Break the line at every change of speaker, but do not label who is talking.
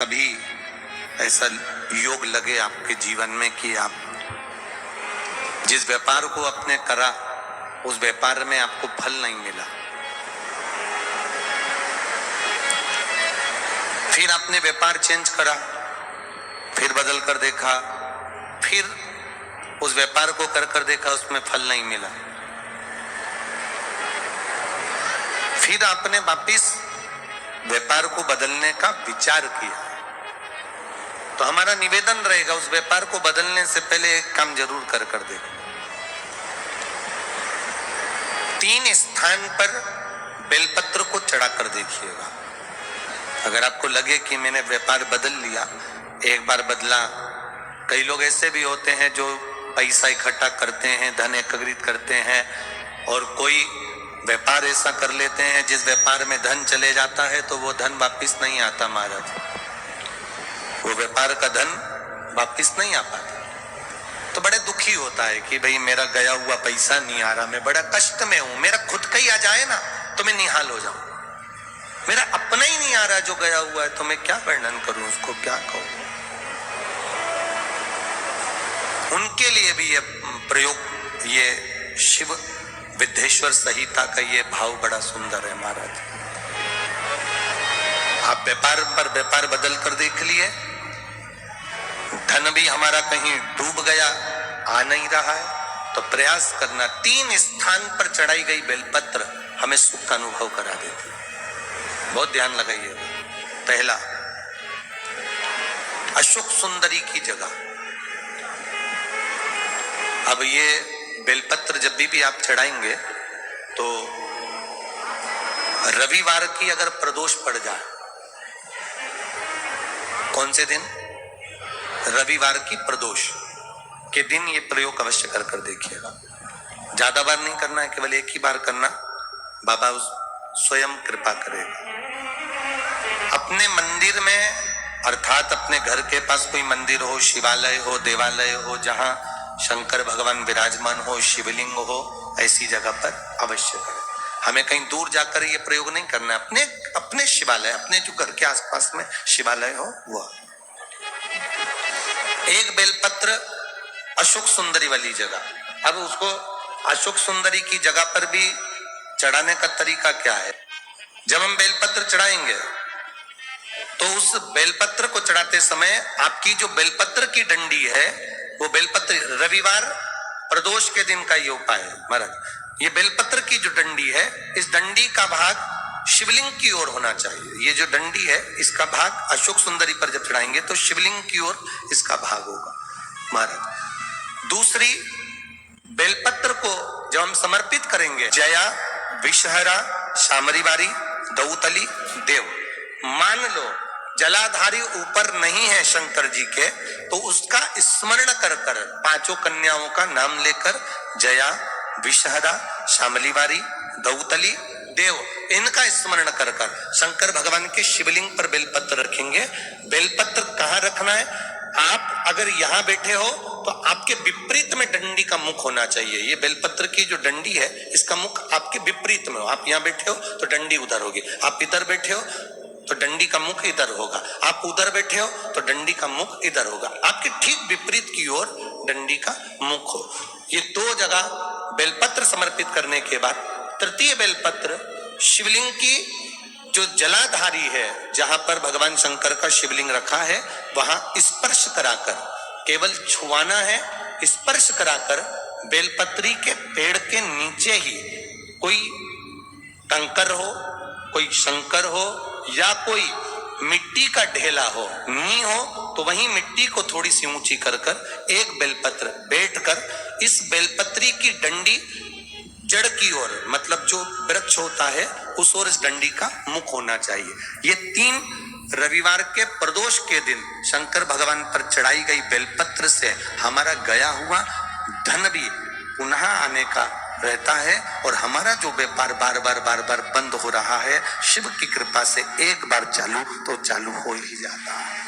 कभी ऐसा योग लगे आपके जीवन में कि आप जिस व्यापार को आपने करा उस व्यापार में आपको फल नहीं मिला, फिर आपने व्यापार चेंज करा, फिर बदल कर देखा, फिर उस व्यापार को कर देखा, उसमें फल नहीं मिला, फिर आपने वापिस व्यापार को बदलने का विचार किया। तो हमारा निवेदन रहेगा उस व्यापार को बदलने से पहले एक काम जरूर कर देखो। 3 स्थान पर बेलपत्र को चढ़ा कर देखिएगा। अगर आपको लगे कि मैंने व्यापार बदल लिया, एक बार बदला, कई लोग ऐसे भी होते हैं जो पैसा इकट्ठा करते हैं, धन एकत्रित करते हैं, और कोई व्यापार ऐसा कर लेते हैं जिस व्यापार में धन चले जाता है तो वो धन वापिस नहीं आता महाराज, वो व्यापार का धन वापिस नहीं आ पाता। तो बड़े दुखी होता है कि भाई मेरा गया हुआ पैसा नहीं आ रहा, मैं बड़ा कष्ट में हूं, मेरा खुद का ही आ जाए ना तो मैं निहाल हो जाऊं, मेरा अपना ही नहीं आ रहा जो गया हुआ है, तो मैं क्या वर्णन करूं, उसको क्या कहूं। उनके लिए भी ये प्रयोग, ये शिव विद्येश्वर संहिता का ये भाव बड़ा सुंदर है महाराज। आप व्यापार पर व्यापार बदल कर देख लिए, धन भी हमारा कहीं डूब गया, आ नहीं रहा है, तो प्रयास करना। 3 स्थान पर चढ़ाई गई बेलपत्र हमें सुख का अनुभव करा देती है, बहुत ध्यान लगाइए। पहला, अशोक सुंदरी की जगह। अब ये बेलपत्र जब भी आप चढ़ाएंगे तो रविवार की अगर प्रदोष पड़ जाए, कौन से दिन? रविवार की प्रदोष के दिन ये प्रयोग अवश्य कर देखिएगा। ज्यादा बार नहीं करना है, केवल एक ही बार करना, बाबा स्वयं कृपा करेगा। अपने मंदिर में, अर्थात अपने घर के पास कोई मंदिर हो, शिवालय हो, देवालय हो, जहां शंकर भगवान विराजमान हो, शिवलिंग हो, ऐसी जगह पर अवश्य करें। हमें कहीं दूर जाकर ये प्रयोग नहीं करना है, अपने शिवालय, अपने जो घर के आसपास में शिवालय हो वह। एक बेलपत्र अशोक सुंदरी वाली जगह। अब उसको अशोक सुंदरी की जगह पर भी चढ़ाने का तरीका क्या है? जब हम बेलपत्र चढ़ाएंगे तो उस बेलपत्र को चढ़ाते समय आपकी जो बेलपत्र की डंडी है, वो बेलपत्र, रविवार प्रदोष के दिन का ये उपाय है महाराज। ये बेलपत्र की जो डंडी है, इस डंडी का भाग शिवलिंग की ओर होना चाहिए। ये जो डंडी है, इसका भाग अशोक सुंदरी पर जब चढ़ाएंगे तो शिवलिंग की ओर इसका भाग होगा महाराज। दूसरी, बेलपत्र को जब हम समर्पित करेंगे, जया, विषहरा, शामरीवारी, दौतली, देव, मान लो जलाधारी ऊपर नहीं है शंकर जी के, तो उसका स्मरण कर 5 कन्याओं का नाम लेकर, जया, विषहरा, शामलीवारी, दौतली, देव, इनका स्मरण कर शंकर भगवान के शिवलिंग पर बेलपत्र रखेंगे। बेलपत्र कहाँ रखना है? आप अगर यहाँ बैठे हो तो आपके विपरीत में डंडी का मुख होना चाहिए। ये बेलपत्र की जो डंडी है, इसका मुख आपके विपरीत में हो। आप यहाँ बैठे हो तो डंडी उधर होगी, आप इधर बैठे हो तो डंडी का मुख इधर होगा, आप उधर बैठे हो तो डंडी का मुख इधर होगा, आपके ठीक विपरीत की ओर डंडी का मुख हो। ये 2 जगह बेलपत्र समर्पित करने के बाद तृतीय बेलपत्र शिवलिंग की जो जलाधारी है, जहां पर भगवान शंकर का शिवलिंग रखा है, वहां स्पर्श कराकर, केवल छुआना है, स्पर्श कराकर बेलपत्री के पेड़ के नीचे ही कोई कंकर हो, कोई शंकर हो, या कोई मिट्टी का ढेला हो, नी हो, तो वहीं मिट्टी को थोड़ी सी ऊंची कर एक बेलपत्र बैठकर इस बेलपत्री की डंडी जड़ की ओर, मतलब जो वृक्ष होता है उस ओर इस डंडी का मुख होना चाहिए। ये 3 रविवार के प्रदोष के दिन शंकर भगवान पर चढ़ाई गई बेलपत्र से हमारा गया हुआ धन भी पुनः आने का रहता है, और हमारा जो व्यापार बार बार बंद हो रहा है, शिव की कृपा से एक बार चालू तो चालू हो ही जाता है।